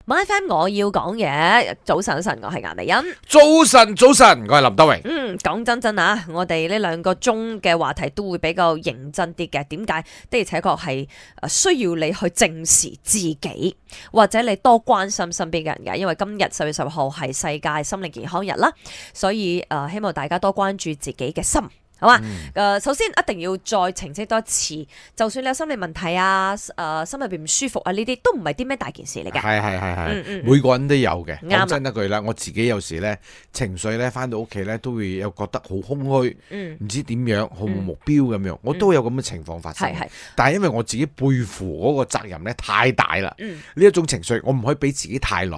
My FM 我要講嘢，早晨，我係顏美欣。早晨，我係林德榮。講真啊，我哋呢2個鐘嘅話題都會比較認真啲嘅。點解？的而且確係需要你去正視自己，或者你多關心身邊嘅人嘅。因為今日10月10號係世界心理健康日啦，所以希望大家多關注自己嘅心。好嘛？首先一定要再澄清多一次，就算你有心理問題啊，心入邊唔舒服啊，呢啲都唔係啲咩大件事嚟嘅。係，每個人都有嘅。啱講真一句啦，我自己有時咧情緒咧翻到屋企咧都會有覺得好空虛，唔知點樣，毫無目標咁樣，我都有咁嘅情況發生。但係因為我自己背負嗰個責任咧太大啦，呢一種情緒我唔可以俾自己太耐。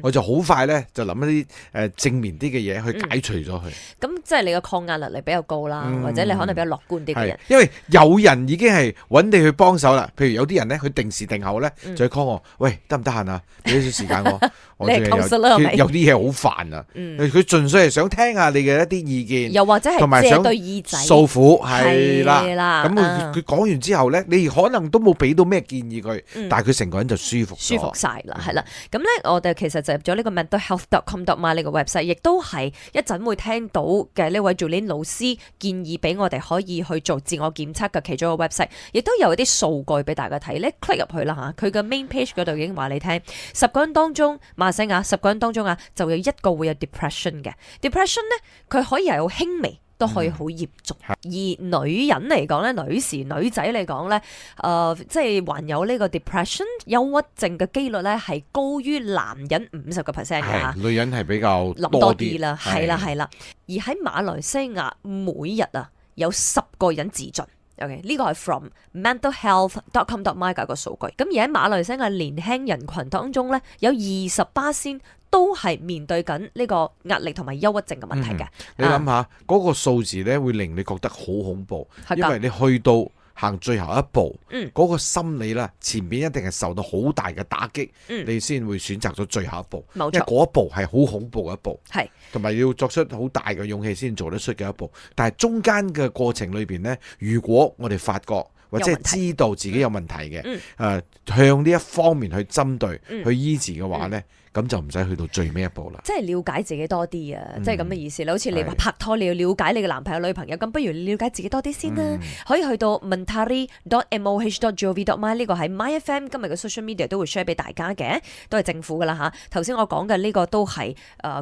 我就好快咧，就諗一啲正面啲嘅嘢去解除咗佢。咁即係你嘅抗壓能力比較高啦，或者你可能比較樂觀啲嘅人。因為有人已經係揾你去幫手啦。譬如有啲人咧，佢定時定候咧就去 call 我，喂，得唔得閒啊？俾少少時間我。你係求實啦，係咪？有啲嘢好煩啊。佢純粹係想聽下你嘅一啲意見，又或者係借對耳仔訴苦，係啦。咁佢講完之後咧，你可能都冇俾到咩建議佢，但係佢成個人就舒服晒啦，係啦。咁咧，我哋其實就入咗呢個 mentalhealth.com.my 呢個 website， 亦都係一陣會聽到嘅呢位 Jolene 老師建議俾我哋可以去做自我檢測嘅其中一個 website， 亦都有一啲數據俾大家睇咧。click 入去啦嚇，佢嘅 main page 嗰度已經話你聽，10個人當中10個人當中就有1個會有 depression 嘅。depression 咧，佢可以係好輕微，都可以好嚴重。而女人嚟講咧，女仔嚟講咧，即係患有呢個 depression 憂鬱症嘅機率咧係高於男人50%嘅嚇。女人係比較多啲啦，係啦。而喺馬來西亞每日有10個人自盡。OK， 呢個係 from mentalhealth.com.my 嘅一個數據。咁而喺馬來西亞年輕人群當中咧，有20%都係面對緊呢個壓力同埋憂鬱症嘅問題嘅。你諗下嗰個數字咧，會令你覺得好恐怖，因為你去到行最後一步，嗰個心理啦，前面一定係受到好大嘅打擊，你先會選擇咗最後一步。冇錯，因為嗰一步係好恐怖嘅一步，同埋要作出好大嘅勇氣先做得出嘅一步。但係中間嘅過程裏邊呢，如果我哋發覺或者係知道自己有問題嘅，向呢一方面去針對、去醫治嘅話呢，咁就唔使去到最尾一步啦。即係了解自己多啲啊，即係咁嘅意思。好似你話拍拖，你要了解你嘅男朋友、女朋友，咁不如你了解自己多啲先啦。可以去到 mentari.moh.gov.my 呢個喺 MyFM 今日嘅 social media 都會 share 俾大家嘅，都係政府噶啦嚇。頭先我講嘅呢個都係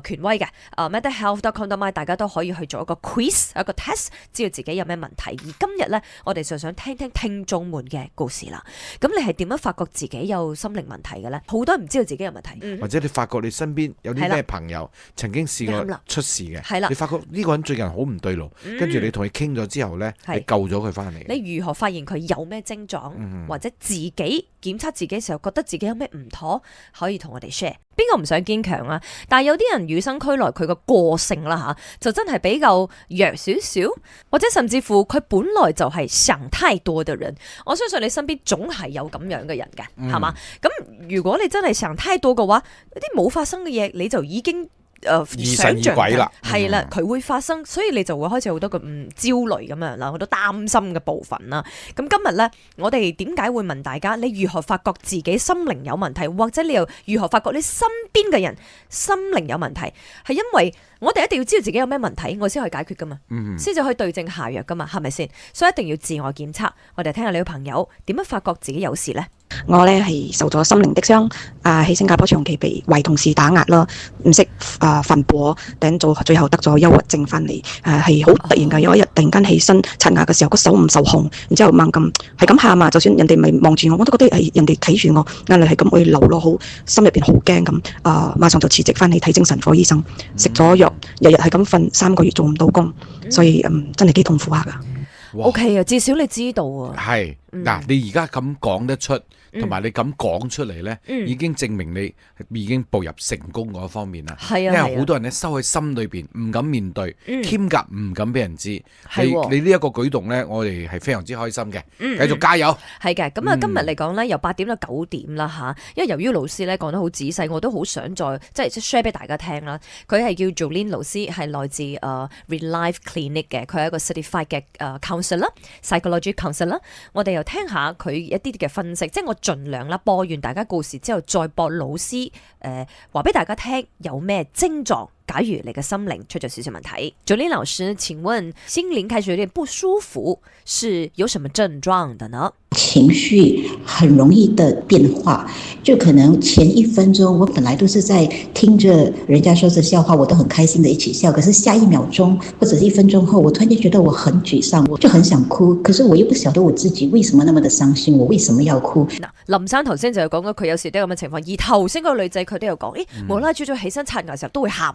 權威嘅。mentalhealth.com.my 大家都可以去做一個 quiz 一個 test， 知道自己有咩問題。而今日咧，我哋就想聽聽聽眾們嘅故事啦。咁你係點樣發覺自己有心靈問題嘅咧？好多人唔知道自己有問題，或者你發覺你身邊有啲咩朋友曾經試過出事嘅，你發覺呢個人最近好唔對路，跟住你同佢傾咗之後咧，你救咗佢翻嚟。你如何發現佢有咩症狀，或者自己檢測自己嘅時候覺得自己有咩唔妥，可以同我哋 share。邊個唔想堅強啊？但係有啲人與生俱來佢個個性啦吓，就真係比較弱少少，或者甚至乎佢本來就係想太多嘅人。我相信你身邊總係有咁樣嘅人嘅，係嘛？咁如果你真係想太多嘅話，啲冇發生嘅嘢你就已經想像啦，係啦，佢會發生，所以你就會開始好多個焦慮咁樣啦，好多擔心嘅部分啦。咁今日咧，我哋點解會問大家，你如何發覺自己心靈有問題，或者你又如何發覺你身邊嘅人心靈有問題？係因為我哋一定要知道自己有咩問題，我先可以解決噶嘛，先至可以對症下藥噶嘛，係咪先？所以一定要自我檢測。我哋聽下你嘅朋友點樣發覺自己有事咧？我咧係受咗心靈的傷，喺新加坡長期被壞同事打壓啦，唔識反駁，等到最後得咗憂鬱症翻嚟，係好突然嘅。有一日突然間起身刷牙嘅時候，個手唔受控，然之後猛咁係咁喊啊！就算人哋咪望住我，我都覺得係人哋睇住我，眼淚係咁會流咯，好心入邊好驚咁。馬上就辭職翻嚟睇精神科醫生，食咗藥，日日係咁瞓，3個月做唔到工，所以真係幾痛苦下噶。OK 啊，至少你知道啊。係嗱，你而家咁講得出，同埋你咁講出嚟咧，已經證明你已經步入成功嗰方面啦。因為好多人咧收喺心裏邊，唔敢面對，謙格唔敢俾人知。你呢一個舉動咧，我哋係非常之開心嘅，繼續加油。係嘅，咁啊今日嚟講咧，由8點到9點啦嚇。因為由於老師咧講得好仔細，我都好想再即係 share 俾大家聽啦。佢係叫 Jolene 老師，係來自Real Life Clinic 嘅，佢係一個 certified 嘅counselor、psychology counselor。我哋又聽下佢一啲嘅分析，即係我盡量啦播完大家故事之後，再播老師話俾大家聽有咩症狀。假如你嘅心靈出咗少少問題，Jolene老師，請問心靈開始有點不舒服，是有什麼症狀的呢？情緒很容易的變化，就可能前1分鐘我本來都是在聽着人家說着笑話，我都很開心的一起笑，可是下1秒鐘或者是1分鐘後，我突然間覺得我很沮喪，我就很想哭，可是我又不曉得我自己為什麼那麼的傷心，我為什麼要哭？林生頭先就有講過佢有時都有咁嘅情況，而頭先嗰個女仔佢都有講，無啦啦朝早起身刷牙嘅時候都會喊。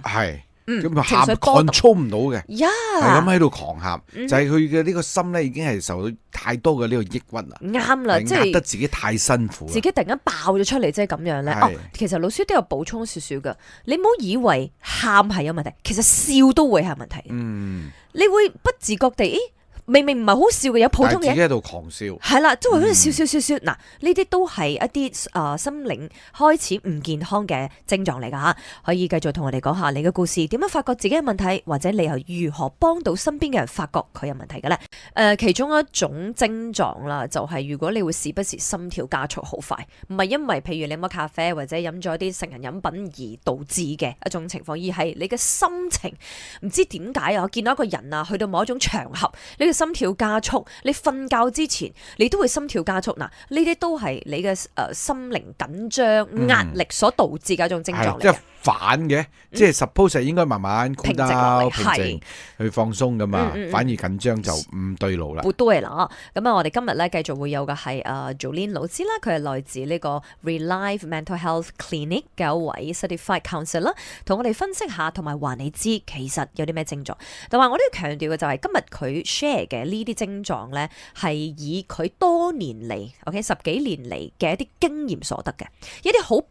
咁啊喊 control 唔到嘅，係咁喺度狂喊，就係佢嘅呢個心咧已經係受到太多嘅呢個抑鬱啦。啱啦，即係壓得自己太辛苦，自己突然間爆咗出嚟，即係咁樣咧。其實老師都有補充少少嘅，你唔好以為喊係有問題，其實笑都會係問題。你會不自覺地，明明唔係好笑嘅，有普通嘅，自己喺度狂笑，係啦，即係喺度笑。嗱，呢啲都係一啲心靈開始唔健康嘅症狀嚟噶吓，可以繼續同我哋講下你嘅故事，點樣發覺自己嘅問題，或者你又如何幫到身邊嘅人發覺佢有問題嘅咧？其中一種症狀啦，就係如果你會時不時心跳加速好快，唔係因為譬如你飲咖啡或者飲咗啲成人飲品而導致嘅一種情況，而係你嘅心情唔知點解啊，我見到一個人啊，去到某一種場合，你心跳加速，你瞓覺之前你都會心跳加速，嗱，呢啲都係你嘅心靈緊張、壓力所導致嘅一種症狀嚟嘅。即係反嘅，即係 suppose 係應該慢慢平靜去放鬆噶嘛，反而緊張就唔對路啦。都係啦，咁啊，我哋今日咧繼續會有嘅係Jolene 老師啦，佢係來自呢個 Relive Mental Health Clinic 嘅一位 Certified Counsellor 啦，同我哋分析下，同埋話你知其實有啲咩症狀。同埋我都要強調嘅就係今日佢 share 嘅呢啲症狀咧，係以佢多年嚟 ，OK 10幾年嚟嘅一啲經驗所得嘅，一啲好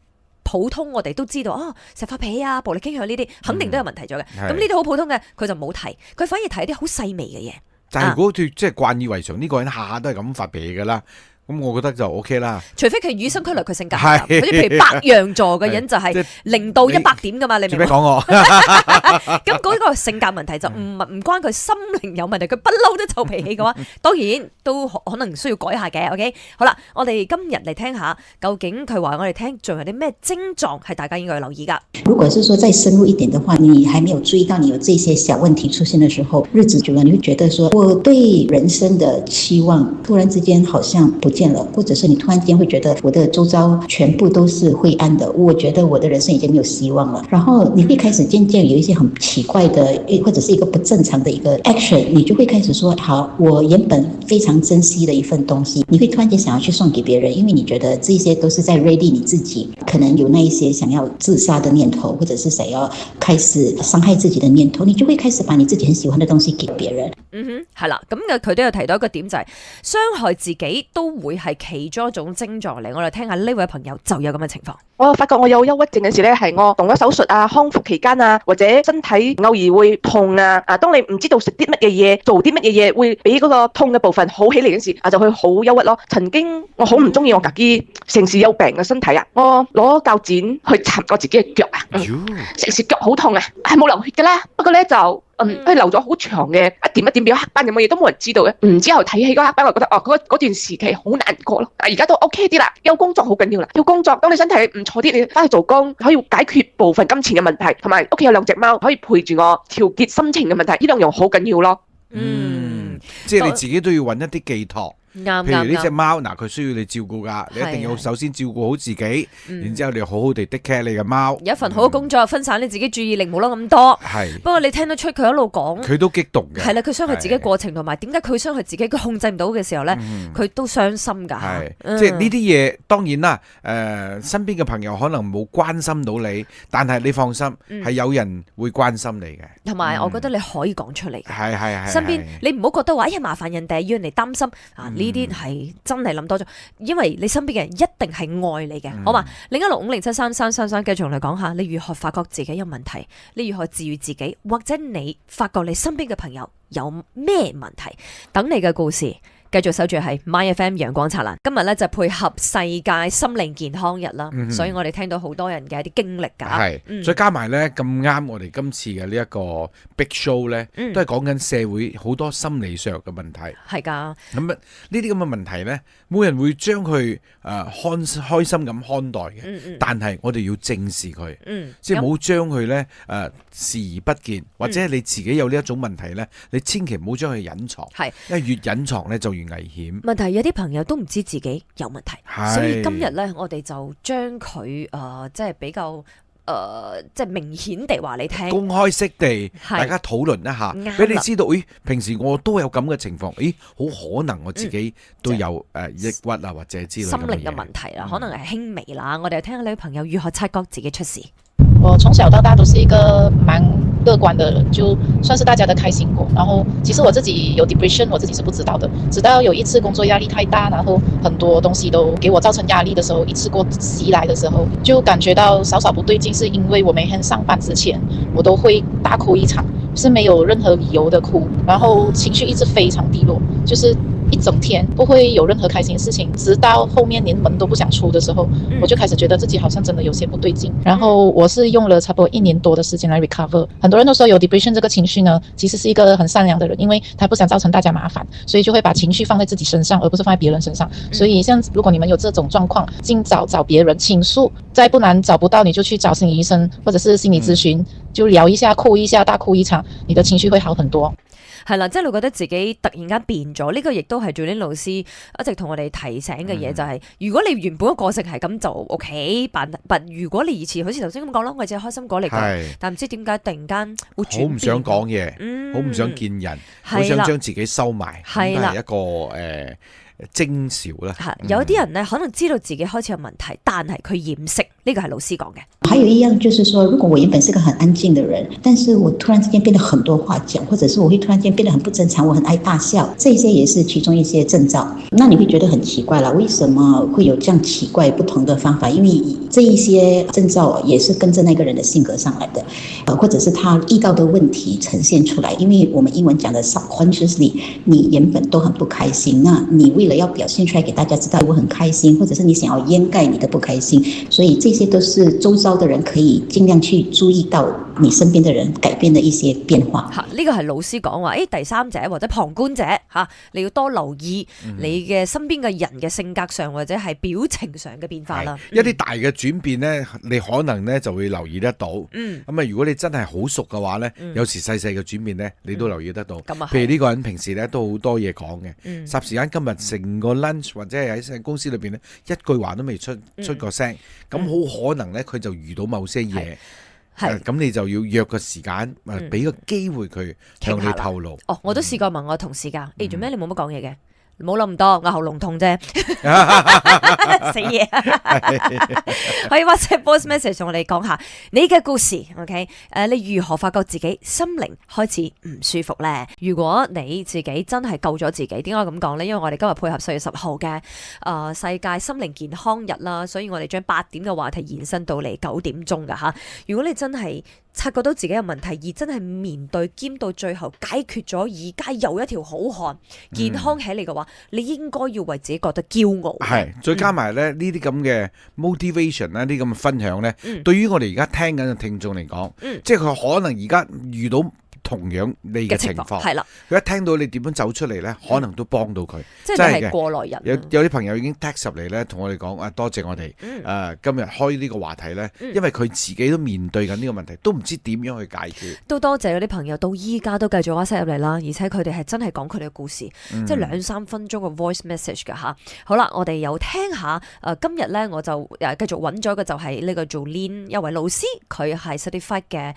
普通我哋都知道石發脾啊、暴力傾向呢啲肯定都有問題咗嘅。咁呢啲好普通嘅佢就冇提，佢反而提啲好細微嘅嘢。但係如果佢即係慣以為常，呢個人下下都係咁發脾氣噶啦。咁我覺得就 OK 啦，除非佢與生俱來佢性格，好似譬如白羊座嘅人就係0到100點噶嘛，你明唔明？講我咁嗰個性格問題就唔關佢心靈有問題，佢不嬲都臭脾氣嘅話，當然都可能需要改下嘅。OK， 好啦，我哋今日嚟聽下，究竟佢話我哋聽仲有啲咩症狀係大家應該要留意噶。如果是說再深入一點的話，你還沒有注意到你有這些小問題出現的時候，日子久了你會覺得說我對人生的期望突然之間好像不見了，或者是你突然間會覺得我的周遭全部都是灰暗的，我覺得我的人生已經沒有希望了，然後你會開始漸漸有一些很奇怪的或者是一個不正常的一個 action， 你就會開始說好，我原本非常珍惜的一份東西，你會突然間想要去送給別人，因為你覺得這些都是在 ready 你自己可能有那一些想要自殺的念頭，或者是想要開始傷害自己的念頭，你就會開始把你自己很喜歡的東西給別人。係啦，咁佢都有提到一個點就係傷害自己都會係其中一種症狀嚟。我哋聽下呢位朋友就有咁嘅情況。我發覺我有憂鬱症嘅時咧，係我動咗手術啊、康復期間啊，或者身體偶爾會痛啊。當你唔知道食啲乜嘢嘢、做啲乜嘢嘢會俾嗰個痛嘅部分好起嚟嘅時，就會好憂鬱咯。曾經我好唔中意我自己成時有病嘅身體啊，我攞鉸剪去插我自己嘅腳啊，成時腳好痛啊，係冇流血㗎啦，不過咧就。佢留咗好長嘅一點一點變咗黑斑，有乜嘢都冇人知道嘅。之後睇起嗰黑斑，我覺得嗰段時期好難過咯。而家都 OK 啲啦，有工作好緊要啦。要工作，當你身體唔錯啲，你翻去做工可以解決部分金錢嘅問題，同埋屋企有2隻貓可以陪住我調節心情嘅問題，呢2樣好緊要咯。即係你自己都要揾一啲寄託。啱，譬如呢隻貓，佢需要你照顧噶，你一定要首先照顧好自己，然之後你好好地 take care 你嘅貓。有一份好嘅工作，分散你自己注意力，冇諗咁多。係，不過你聽得出佢一路講，佢都激動嘅。係啦，佢傷害自己嘅過程同埋點解佢傷害自己，佢控制唔到嘅時候咧，佢都傷心噶。係，即係呢啲嘢，當然啦，身邊嘅朋友可能冇關心到你，但係你放心，係有人會關心你嘅。同埋，我覺得你可以講出嚟。係，身邊你唔好覺得話，麻煩人哋，要人哋擔心啊。呢啲係真係諗多咗，因為你身邊嘅人一定係愛你嘅，好嘛？0165073333，繼續嚟講下，你如何發覺自己有問題，你如何治癒自己，或者你發覺你身邊嘅朋友有咩問題，等你嘅故事繼續守住係 My FM 陽光燦爛。今日咧就配合世界心靈健康日啦，所以我哋聽到好多人嘅一啲經歷㗎。係，再加埋咧咁啱，我哋今次嘅呢一個 Big Show 咧，都係講緊社會好多心理上嘅問題。係㗎。咁呢啲咁嘅問題咧，冇人會將佢開心咁看待嘅。但係我哋要正視佢，即係冇將佢咧視而不見，或者你自己有呢一種問題咧，你千祈唔好將佢隱藏。係，因為越隱藏咧就越危險。問題有啲朋友都唔知自己有問題，所以今日咧我哋就將佢即係比較即係明顯地話你聽，公開式地大家討論一下，俾你知道，平時我都有咁嘅情況，好可能我自己都有抑鬱啊或者之類心靈嘅問題啦，可能係輕微啦。我哋聽下你朋友如何察覺自己出事。我從小到大都是一個蠻樂觀的人，就算是大家的開心果。然後其實我自己有 depression， 我自己是不知道的，直到有一次工作壓力太大，然後很多東西都給我造成壓力的時候，一次過襲來的時候，就感覺到稍稍不對勁，是因為我每天上班之前，我都會大哭一場，是沒有任何理由的哭，然後情緒一直非常低落，就是一整天不會有任何開心的事情，直到後面連門都不想出的時候，我就開始覺得自己好像真的有些不對勁。然後我是用了差不多1年多的時間來 recover。很多人都說有 depression 這個情緒呢，其實是一個很善良的人，因為他不想造成大家麻煩，所以就會把情緒放在自己身上，而不是放在別人身上。所以像如果你們有這種狀況，盡早找別人傾訴，再不然找不到你就去找心理醫生或者是心理諮詢，就聊一下，哭一下，大哭一場，你的情緒會好很多。係啦，即係你覺得自己突然間變咗，呢個亦都係 Jolene 老師一直同我哋提醒嘅嘢，就係如果你原本個性係咁就 OK，但如果你以前好似頭先咁講啦，我只係開心果嚟嘅，但唔知點解突然間會轉變，好唔想講嘢，好唔想見人，好想將自己收埋，係一個徵兆啦。有啲人呢可能知道自己開始有問題，但係佢掩飾，呢個係老師講嘅。還有一樣就是說，如果我原本是個很安靜的人，但是我突然之間變得很多話講，或者是我會突然間變得很不正常，我很愛大笑，這些也是其中一些徵兆。那你會覺得很奇怪啦，為什麼會有這樣奇怪不同的方法？因為這一些徵兆也是跟着那個人的性格上來的，或者是他遇到的問題呈現出來。因為我們英文講的 subconsciously， 你原本都很不開心，那你為了要表現出來給大家知道我很開心，或者是你想要掩蓋你的不開心，所以這些都是周遭的人可以盡量去注意到你身邊的人改變的一些變化。呢個係老師講話，第三者或者旁觀者你要多留意你嘅身邊嘅人嘅性格上或者係表情上嘅變化啦。一啲大嘅轉變呢，你可能呢就會留意得到。咁如果你真係好熟嘅話呢，有時細細嘅轉變呢，你都留意得到。譬如呢個人平時呢都好多嘢講嘅，霎時間今日成個 lunch 或者係喺公司裏邊呢，一句話都未出個聲，咁好可能呢，佢就遇到某些嘢。咁你就要約個時間，俾個機會佢向你透露。我都試過問我同事㗎，做咩你冇乜講嘢嘅？冇諗咁多，我喉嚨痛啫，死嘢！可以 WhatsApp voice message 同我哋講下你嘅故事 ，OK？ 你如何發覺自己心靈開始唔舒服呢？如果你自己真係救咗自己，點解咁講呢？因為我哋今日配合4月10號嘅世界心靈健康日啦，所以我哋將8點嘅話題延伸到嚟9點鐘㗎吓。如果你真係察覺到自己有問題，而真係面對兼到最後解決咗，而家又一條好漢健康起嚟嘅話，你應該要為自己覺得驕傲。係，再加埋咧呢啲咁嘅 motivation 呢啲咁嘅分享咧，對於我哋而家聽緊嘅聽眾嚟講，即係佢可能而家遇到同樣你嘅情況，係啦，佢一聽到你點樣走出嚟咧，可能都幫到佢。即係你係過來人。有啲朋友已經 text 入嚟咧，同我哋講多謝我哋今日開呢個話題咧，因為佢自己都面對緊呢個問題，都唔知點樣去解決。都多謝嗰啲朋友到依家都繼續 WhatsApp 入嚟啦，而且佢哋係真係講佢哋嘅故事，即係2-3分鐘嘅 voice message 㗎吓。好啦，我哋又聽下今日咧我就繼續揾咗嘅就係呢個 Jolene 一位老師，佢係 certified 嘅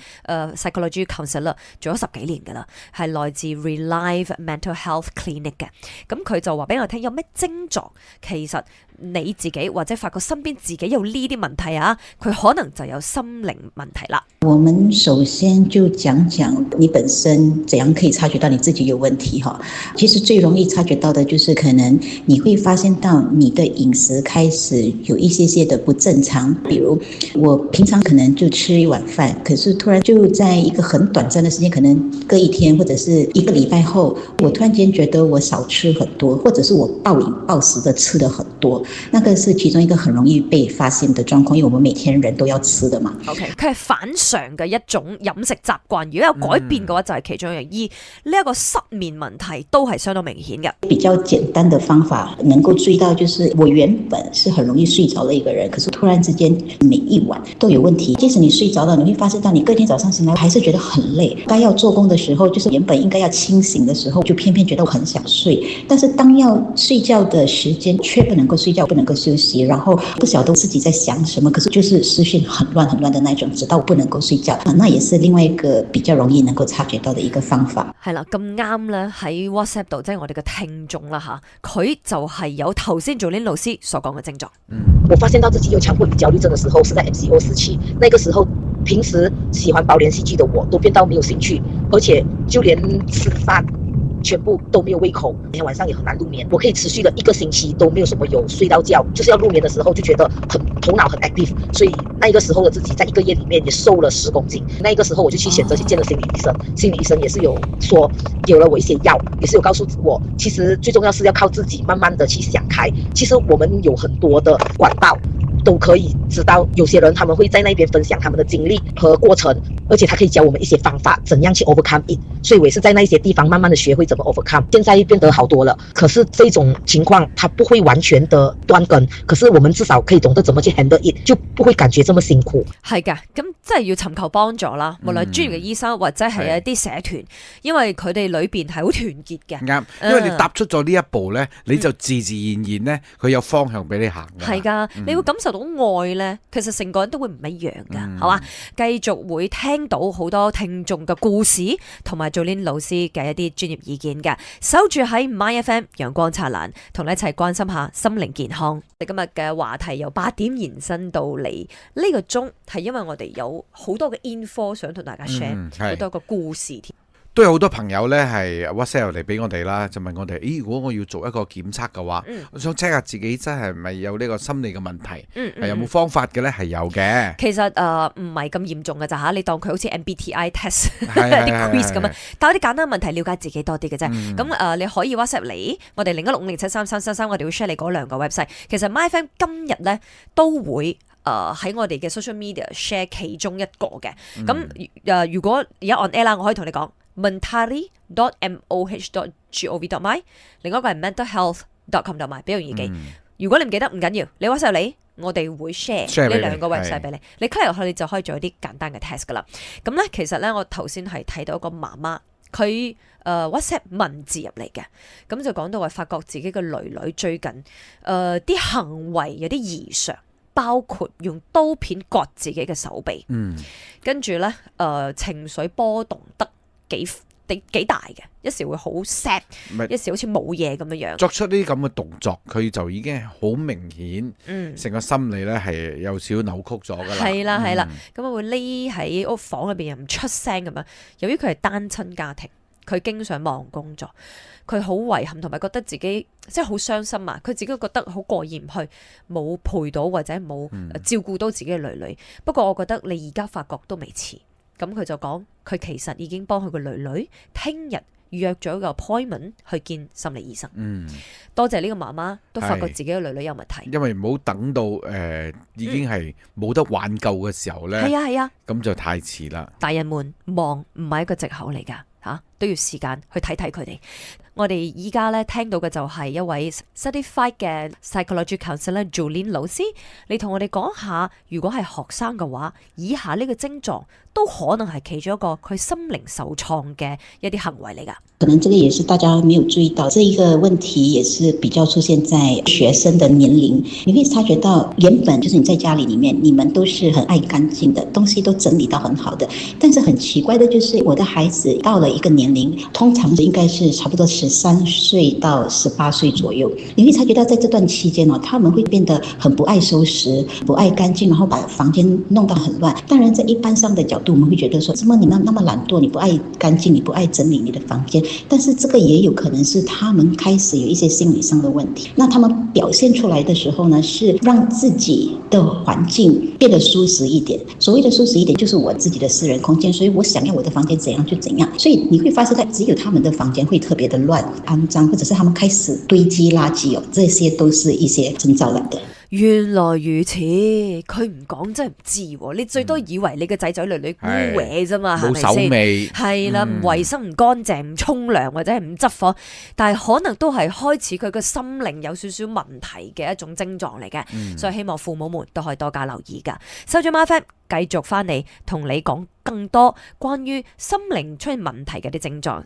psychology counselor，做咗10幾年㗎啦，係來自 Relive Mental Health Clinic 嘅。咁佢就話俾我聽有咩症狀，其實你自己或者發覺身邊自己有呢啲問題啊，佢可能就有心靈問題啦。我們首先就講講你本身怎樣可以察覺到你自己有問題哈。其實最容易察覺到的就是可能你會發現到你的飲食開始有一些的不正常，比如我平常可能就吃一碗飯，可是突然就在一個很短暫的時間，可能隔一天或者是一個禮拜後，我突然間覺得我少吃很多，或者是我暴飲暴食的吃得很多，那個是其中一個很容易被發現的狀況，因為我們每天人都要吃的嘛。OK， 佢係反常嘅一種飲食習慣，如果有改變嘅話，就係其中一樣。而呢一個失眠問題都係相當明顯嘅。比較簡單的方法能夠注意到，就是我原本是很容易睡着的一個人，可是突然之間每一晚都有問題。即使你睡着了，你會發現到你隔天早上醒來還是覺得很累，該要做工的時候，就是原本應該要清醒的時候，就偏偏覺得我很想睡，但是當要睡覺的時間卻不能夠睡覺，不能夠休息，然後不曉得自己在想什麼，可是就是思緒很亂的那種，直到不能夠睡覺，那也是另外一個比較容易能夠察覺到的一個方法。係啦，咁啱咧喺 WhatsApp 度，即係我哋嘅聽眾啦吓，佢就係有頭先Jolene老師所講嘅症狀。我發現到自己有強迫與焦慮症的時候，是在 MCO 時期，那個時候平時喜歡煲連續劇的我都變到沒有興趣，而且就連吃飯全部都沒有胃口，每天晚上也很難入眠。我可以持續了1個星期都沒有什麼有睡到覺，就是要入眠的時候就覺得頭腦很 active，所以那個時候的自己在1個月裡面也瘦了10公斤。那個時候我就去選擇去見了心理醫生，心理醫生也是有說給了我一些藥，也是有告訴我，其實最重要是要靠自己慢慢的去想開。其實我們有很多的管道都可以知道，有些人他們會在那邊分享他們的經歷和過程，而且他可以教我們一些方法，怎樣去 overcome it。所以我也是在那些地方慢慢的學會怎麼 overcome。現在變得好多了，可是這種情況它不會完全的斷根，可是我們至少可以懂得怎麼去 handle it，就不會感覺這麼辛苦。係㗎，咁真係要尋求幫助啦，無論專業嘅醫生或者係一啲社團，因為佢哋裏邊係好團結嘅。啱，因為你踏出咗呢一步咧，你就自自然然咧，佢有方向俾你行㗎。係㗎，你會感受到愛咧，其實成個人都會唔一樣㗎，係嘛？繼續會聽到好多聽眾嘅故事，同埋Jolene老師嘅一啲專業意見嘅。守住喺 My FM 陽光燦爛，同你一齊關心下心靈健康。你今日嘅話題由8點延伸到嚟呢個鐘，係因為我哋有好多嘅 info 想同大家 share，好多個故事添。都有好多朋友咧係 WhatsApp 嚟俾我哋啦，就問我哋：如果我要做一個檢測嘅話，我想 check 下自己真係咪有呢個心理嘅問題，係有冇方法嘅咧？係有嘅。其實唔係咁嚴重嘅咋嚇，你當佢好似 MBTI test 啲 quiz 咁樣，答啲簡單問題，了解自己多啲嘅啫。咁你可以 WhatsApp 嚟，我哋0160733333，我哋會 share 你嗰兩個 website。其實 MyFM 今日咧都會喺我哋嘅 social media share 其中一個嘅。咁如果而家 on air 啦，我可以同你講。mentari.moh.gov.my， 另外一個係 mentalhealth.com.my， 比較容易記。如果你唔記得唔緊要，你 WhatsApp 你，我哋會 share 呢兩個 website 俾你。你 click 入去，你就可以做一啲簡單嘅 test 噶啦。咁咧，其實咧，我頭先係睇到一個媽媽，佢WhatsApp 文字入嚟嘅，咁就講到話發覺自己嘅女最近啲行為有啲異常。包括用刀片割自己嘅手臂，跟住咧情緒波動得幾大嘅，一時會好 sad， 一時好似冇嘢咁樣樣。作出呢啲咁嘅動作，佢就已經係好明顯，成個心理咧係有少扭曲咗噶啦。係啦，咁啊會匿喺屋房裏邊又唔出聲咁樣。由於佢係單親家庭，佢經常忙工作，佢好遺憾同埋覺得自己即係好傷心啊！佢自己覺得好過意唔去，冇陪到或者冇照顧到自己嘅女。不過我覺得你而家發覺都未遲。咁佢就講，佢其實已經幫佢個女聽日約咗個 appointment 去見心理醫生。多謝呢個媽媽都發覺自己嘅女有問題。因為唔好等到已經係冇得挽救嘅時候咧，係啊，咁就太遲啦。大人們忙唔係一個藉口嚟㗎。都要時間去睇佢哋。我哋依家咧聽到嘅就係一位 certified 嘅 psychology counselor Jolene 老師，你同我哋講下，如果係學生嘅話，以下呢個症狀都可能係其中一個佢心靈受創嘅一啲行為嚟㗎。可能這個也是大家沒有注意到，這一個問題也是比較出現在學生的年齡。你可以察覺到，原本就是你在家裡面，你們都是很愛乾淨的，東西都整理到很好的。但是很奇怪的就是，我的孩子到了一個年齡，通常應該是差不多10 13歲到18歲左右，你會察覺到在這段期間哦，他們會變得很不愛收拾、不愛乾淨，然後把房間弄到很亂。當然，在一般上的角度，我們會覺得說，怎麼你那麼懶惰，你不愛乾淨，你不愛整理你的房間？但是這個也有可能是他們開始有一些心理上的問題。那他們表現出來的時候呢，是讓自己的環境變得舒適一點。所謂的舒適一點，就是我自己的私人空間，所以我想要我的房間怎樣就怎樣。所以你會發現，只有他們的房間會特別的亂、骯髒，或者是他們開始堆積垃圾哦，這些都是一些徵兆來的。原來如此，佢唔講真係唔知喎。你最多以為你嘅仔仔女女污穢啫嘛，係咪先？冇手尾，係啦，唔衞生、唔乾淨、唔沖涼或者係唔執房，但係可能都係開始佢個心靈有少少問題嘅一種症狀嚟嘅。所以希望父母們都可以多加留意㗎。收咗 MY FM，繼續翻嚟同你講更多關於心靈出現問題嘅啲症狀。